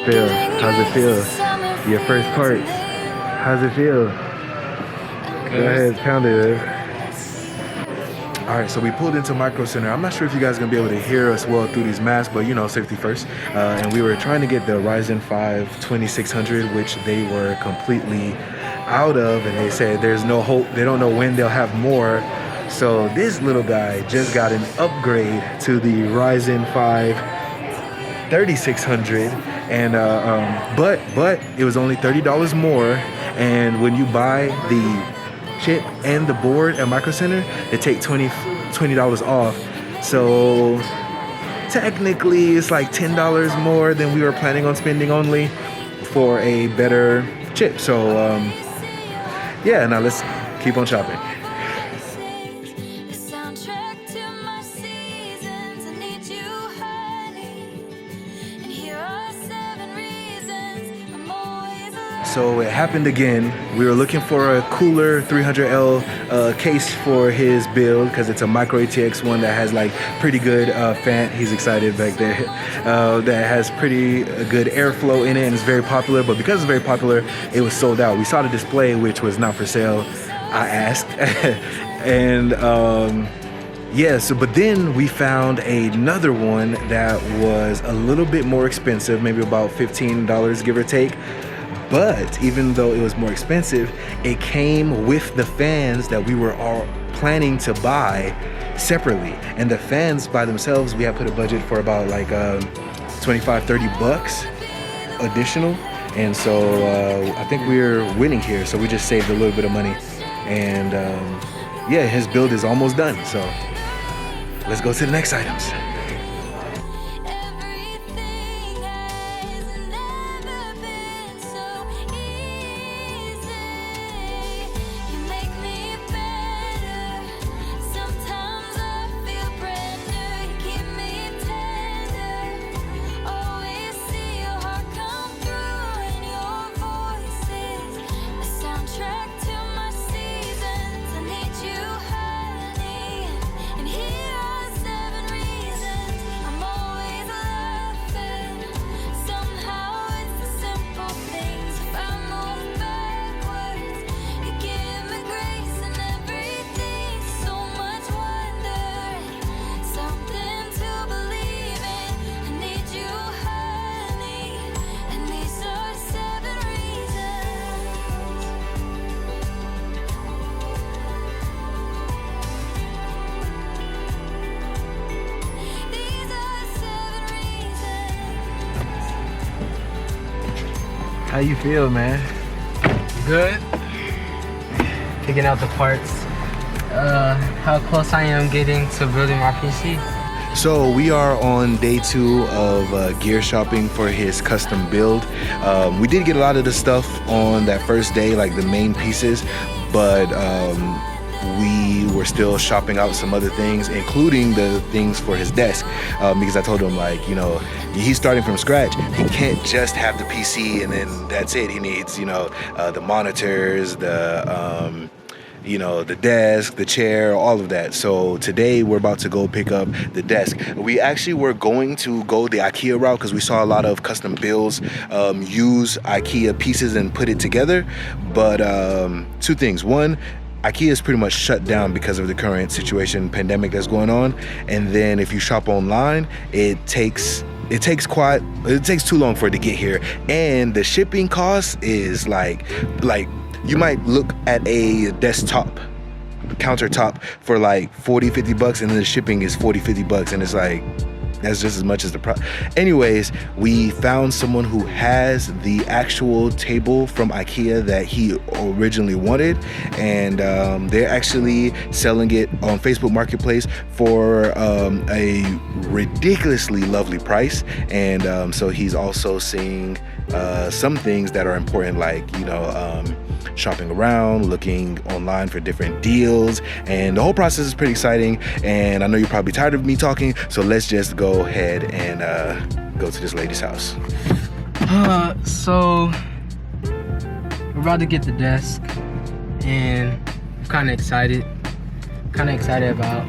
feel? How's it feel? Your first parts. How's it feel? Go ahead, pound it. All right, so we pulled into Micro Center. I'm not sure if you guys are gonna be able to hear us well through these masks, but you know, safety first. And we were trying to get the Ryzen 5 2600, which they were completely out of, and they said there's no hope. They don't know when they'll have more. So this little guy just got an upgrade to the Ryzen 5 3600, and but it was only $30 more. And when you buy the chip and the board at Micro Center, they take $20 off. So technically it's like $10 more than we were planning on spending only for a better chip. So yeah, now let's keep on shopping. So it happened again. We were looking for a cooler 300L case for his build because it's a micro ATX one that has like pretty good fan. He's excited back there. That has pretty good airflow in it and it's very popular. But because it's very popular, it was sold out. We saw the display, which was not for sale. I asked, and yeah. So, but then we found another one that was a little bit more expensive, maybe about $15, give or take. But even though it was more expensive, it came with the fans that we were all planning to buy separately. And the fans by themselves, we have put a budget for about like 25-30 bucks additional. And so I think we're winning here. So we just saved a little bit of money. And yeah, his build is almost done. So let's go to the next items. How you feel, man? Good. Picking out the parts. How close I am getting to building my PC. So we are on day 2 of gear shopping for his custom build. We did get a lot of the stuff on that first day, like the main pieces, but we were still shopping out some other things, including the things for his desk, because I told him, like, you know, he's starting from scratch. He can't just have the PC and then that's it. He needs, you know, the monitors, the you know, the desk, the chair, all of that. So today we're about to go pick up the desk. We actually were going to go the IKEA route because we saw a lot of custom builds use IKEA pieces and put it together. But 2 things. One, IKEA is pretty much shut down because of the current situation, pandemic that's going on. And then if you shop online, it takes too long for it to get here. And the shipping cost is like you might look at a desktop countertop for like 40-50 bucks and then the shipping is 40-50 bucks, and it's like, that's just as much as the price. Anyways, we found someone who has the actual table from IKEA that he originally wanted, and they're actually selling it on Facebook Marketplace for a ridiculously lovely price. And so he's also seeing some things that are important, like, you know, shopping around, looking online for different deals, and the whole process is pretty exciting. And I know you're probably tired of me talking, so let's just go ahead and go to this lady's house. So we're about to get the desk, and I'm kind of excited about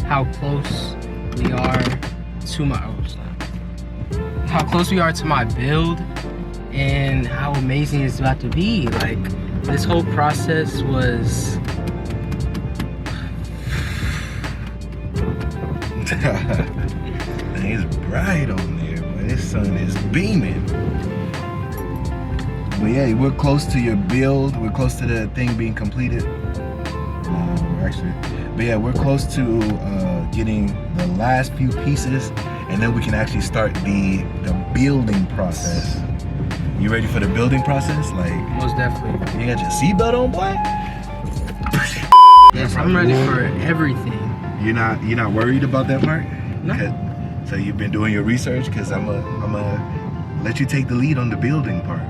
how close we are to my build. and how amazing it's about to be. Like, this whole process was it's bright on there, but this sun is beaming. But yeah, we're close to your build. We're close to the thing being completed. But yeah, we're close to getting the last few pieces, and then we can actually start the building process. You ready for the building process? Like, most definitely. You got your seatbelt on, boy? Yes, I'm ready for everything. You're not worried about that part? No. So you've been doing your research, because I'm gonna let you take the lead on the building part.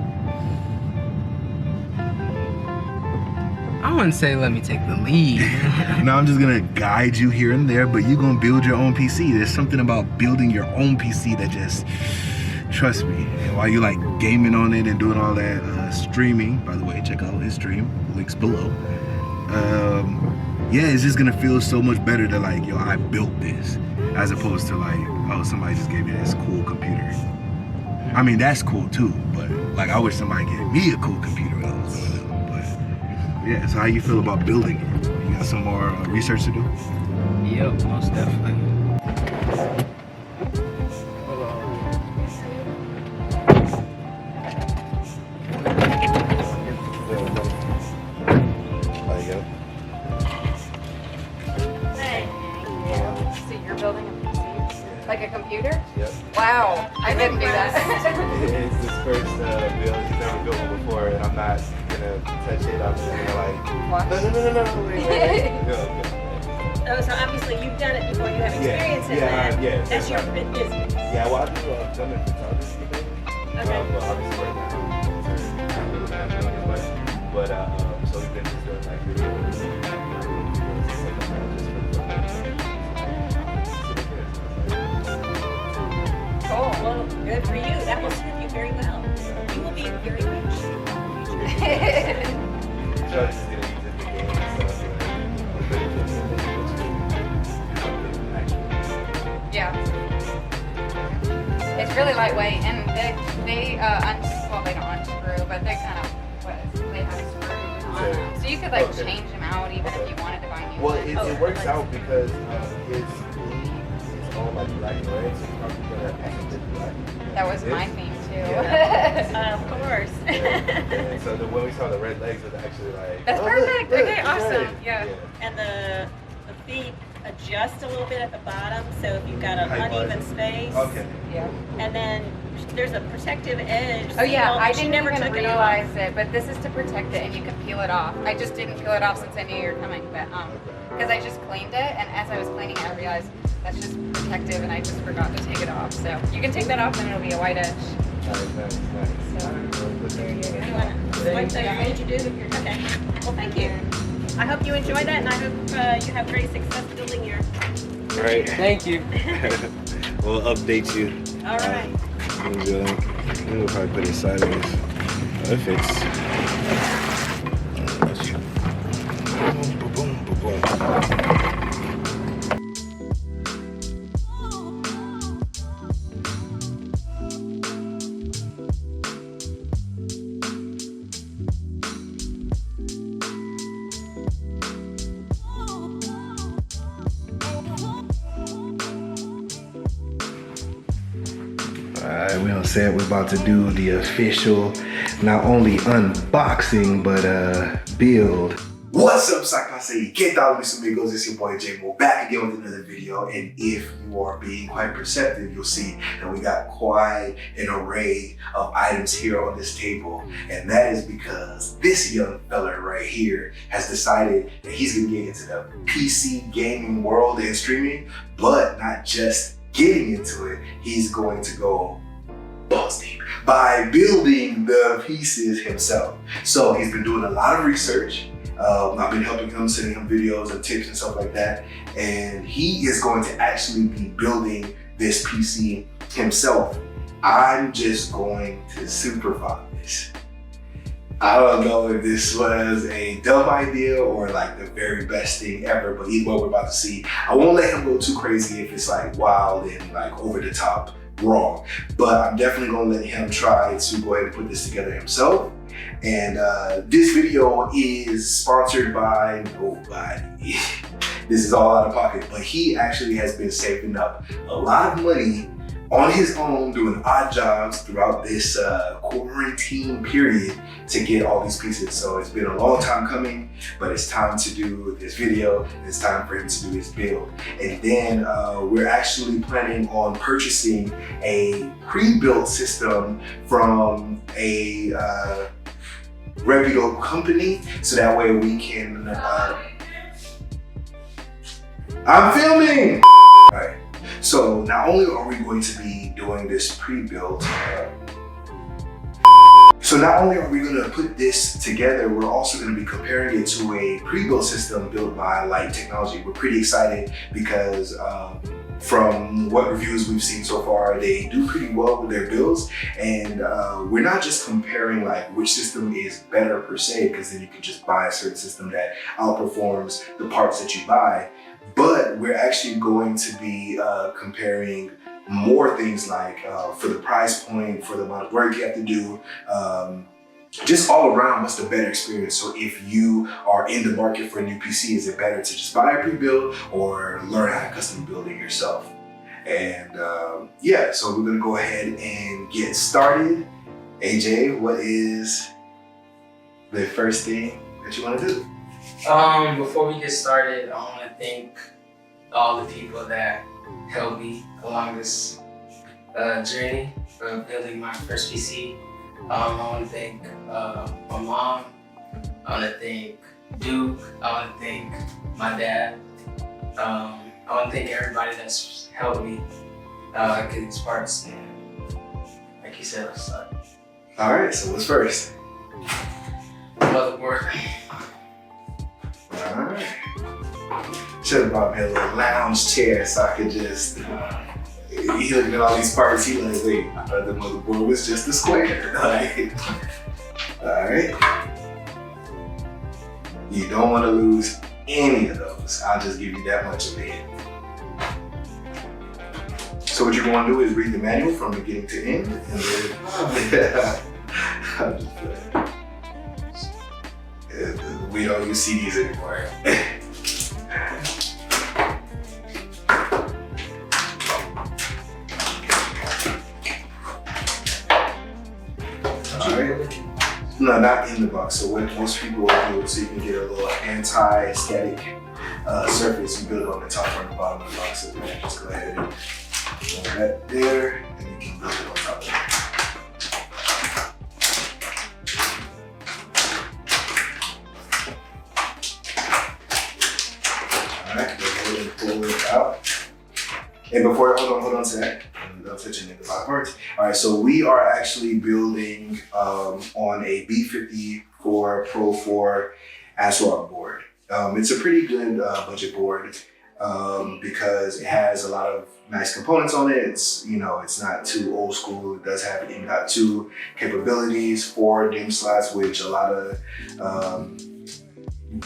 I wouldn't say let me take the lead. No, I'm just gonna guide you here and there, but you're gonna build your own PC. There's something about building your own PC that just, trust me. And while you like gaming on it and doing all that streaming, by the way, check out his stream, links below. Yeah, it's just gonna feel so much better to like, yo, I built this, as opposed to like, oh, somebody just gave me this cool computer. I mean, that's cool too, but like, I wish somebody gave me a cool computer when I was doing it. Yeah, so how you feel about building it? You got some more research to do? Yep, most definitely. So you're building a PC? Like a computer? Yep. Wow, I didn't do that. It's this first build. He's never built one before, and I'm not gonna touch it. I'm just gonna like, What? no, wait. No. Oh, so obviously you've done it before. You have experience in that. Yeah. That's your business. Yeah, well, I do film and photography. Okay. But obviously right now, I'm really not doing as much. But so we've been just doing like videos. Cool. Well, good for you. That will serve you very well. You will be very rich. So I'm just gonna use it in the game and stuff. Yeah. It's really lightweight, and they don't unscrew, but they kind of, they have screws on them. So you could like change them out even if you wanted to buy new Well, ones. it works out because his sleeve is all like black and red, so you're probably gonna have to black. That was my theme too. Yeah. Of course. And so when we saw the red legs, it was actually like, That's oh, perfect. Look, Okay, it's awesome. red. Yeah. And the feet adjust a little bit at the bottom, so if you've got an Height uneven wise. space. Okay. Yeah. And then there's a protective edge. Oh yeah, seal I that she didn't never even took it realize off. it, but this is to protect it, and you can peel it off. I just didn't peel it off since I knew you were coming, but because I just cleaned it, and as I was cleaning it, I realized that's just protective, and I just forgot to take it off. So you can take that off, and it'll be a white edge. Nice. So there you You go. want to swipe that? Made you do? Okay. Well, thank you. I hope you enjoy that, and I hope you have great success building your. All right. Thank you. We'll update you. All right. We'll probably put it sideways. It fits. Boom, boom, boom, boom. Alright, we don't say it. We're about to do the official, not only unboxing, but build. What's up, Sakase? ¿Qué tal, mis amigos? It's your boy J-Mo, back again with another video. And if you are being quite perceptive, you'll see that we got quite an array of items here on this table. And that is because this young fella right here has decided that he's gonna get into the PC gaming world and streaming, but not just getting into it, he's going to go balls deep by building the pieces himself. So he's been doing a lot of research. I've been helping him, sending him videos and tips and stuff like that. And he is going to actually be building this PC himself. I'm just going to supervise. I don't know if this was a dumb idea or like the very best thing ever, but either way we're about to see. I won't let him go too crazy if it's like wild and like over the top wrong. But I'm definitely gonna let him try to go ahead and put this together himself. And this video is sponsored by nobody. This is all out of pocket, but he actually has been saving up a lot of money on his own, doing odd jobs throughout this quarantine period to get all these pieces. So it's been a long time coming, but it's time to do this video. It's time for him to do his build. And then we're actually planning on purchasing a pre-built system from a reputable company, so that way we can, I'm filming! All right. So not only are we going to be doing this pre-built, so not only are we going to put this together, we're also going to be comparing it to a pre-built system built by Light Technology. We're pretty excited because from what reviews we've seen so far, they do pretty well with their builds. And we're not just comparing like which system is better per se, because then you can just buy a certain system that outperforms the parts that you buy. But we're actually going to be comparing more things like for the price point, for the amount of work you have to do, just all around, what's the better experience. So if you are in the market for a new PC, is it better to just buy a pre-build or learn how to custom build it yourself? And yeah, so we're gonna go ahead and get started. AJ, what is the first thing that you wanna do? Before we get started, I want to thank all the people that helped me along this journey of building my first PC. I want to thank my mom. I want to thank Duke. I want to thank my dad. I want to thank everybody that's helped me get these parts. And like you said, let's start. All right, so what's first? Motherboard. All right. Should have brought me a little lounge chair so I could just, he looking at all these parts, he like, wait, I thought the motherboard was just a square. Like, all right. You don't want to lose any of those. I'll just give you that much of a hint. So what you're going to do is read the manual from beginning to end, and then, I'm just playing. We don't use CDs anymore. Alright. No, not in the box. So what most people will do, so you can get a little anti-static surface, you build it on the top or the bottom of the box. So just go ahead and put that there, and you can build it on top of it. Pull it out. And before, hold on to that. Without touching the bottom parts. All right, so we are actually building on a B54 Pro 4 ASRock board. It's a pretty good budget board because it has a lot of nice components on it. It's, you know, it's not too old school. It does have M.2 capabilities, 4 DIMM slots, which a lot of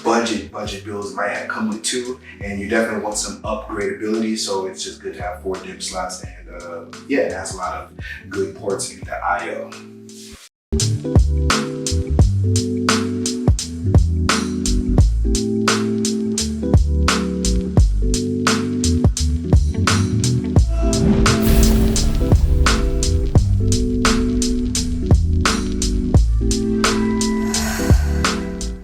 budget builds might have come with 2, and you definitely want some upgradability, so it's just good to have 4 DIMM slots. And yeah, it has a lot of good ports into I/O.